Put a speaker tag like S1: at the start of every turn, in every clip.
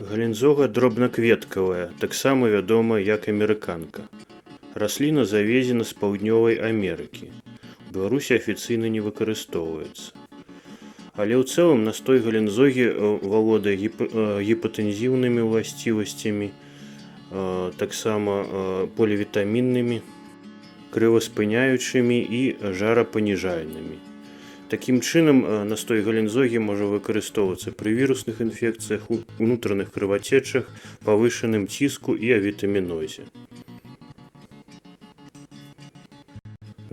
S1: Галінзога дробнакветкавая, таксама вядома як амерыканка. Расліна завезена з паўднёвай Амерыкі. У Беларусі афіцыйна не выкарыстоўваецца. Але ў цэлым настой галінзогі валодае гіпатэнзіўнымі ўласцівасцямі, таксама полівітаміннымі, крываспыняючымі і жарапаніжальнымі. Такім чынам, настой галінзогі можа выкарыстоўвацца пры вірусных інфекцыях, унутраных крывацечах, павышаным ціску і авітамінозе.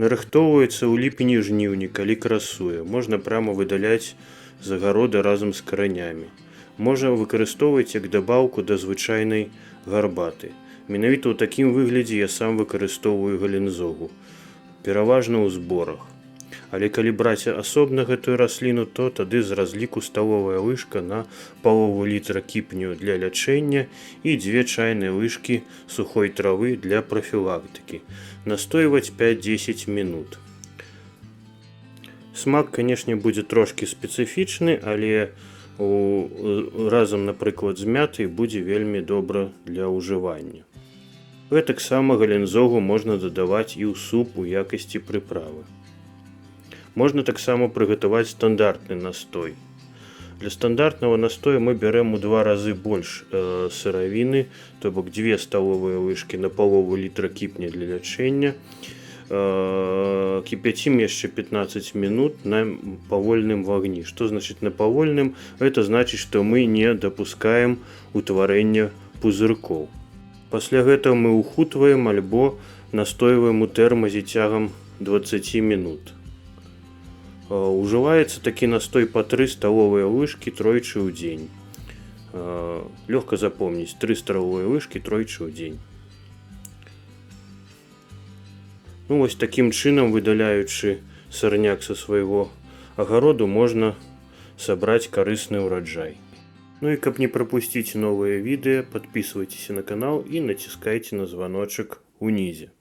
S1: Нарыхтоўваецца ў ліпені-жніўні, калі красуе. Можна прямо выдаляць з агарода разам з каранямі. Можна выкарыстоўваць як дабаўку да звычайнай гарбаты. Менавіта ў такім выглядзе я сам выкарыстоўваю галінзогу, пераважна ў зборах. Але калі браць асобна гэтую расліну, то тады з разліку сталовая лыжка на палову літра кіпню для лячэння і 2 чайныя лыжкі сухой травы для прафілактыкі. Настойваць 5-10 минут. Смак, канешне, будзе трошкі спецыфічны, але разам, напрыклад, з мятай будзе вельмі добра для ўжывання. Гэтаксама галінзогу можна дадаваць і ў суп у якасці прыправы. Можна таксама прыгатаваць стандартны настой. Для стандартнага настоя мы бярем у 2 разы больш сыравіны, то бок 2 сталовыя лыжкі на палову літра кіпня для лячэння. Кіпяцім яшчэ 15 минут на павольным вагні. Што значыць на павольным? Это значыць, што мы не дапускаем утварэння пузыркоў. Пасля гэтага мы ухутваем альбо настойваем у тэрмазе цягам 20 минут. Ужываецца такі настой па 3 сталовыя лыжкі тройчы ў дзень. Лёгка запомніць, 3 сталовыя лыжкі тройчы ў дзень. Ну, вось такім чынам, выдаляючы сарняк са свайго агароду, можна сабраць карысны ўраджай. Ну і каб не прапусціць новыя відэа, падпісвайцеся на канал і націскайце на званочак унізе.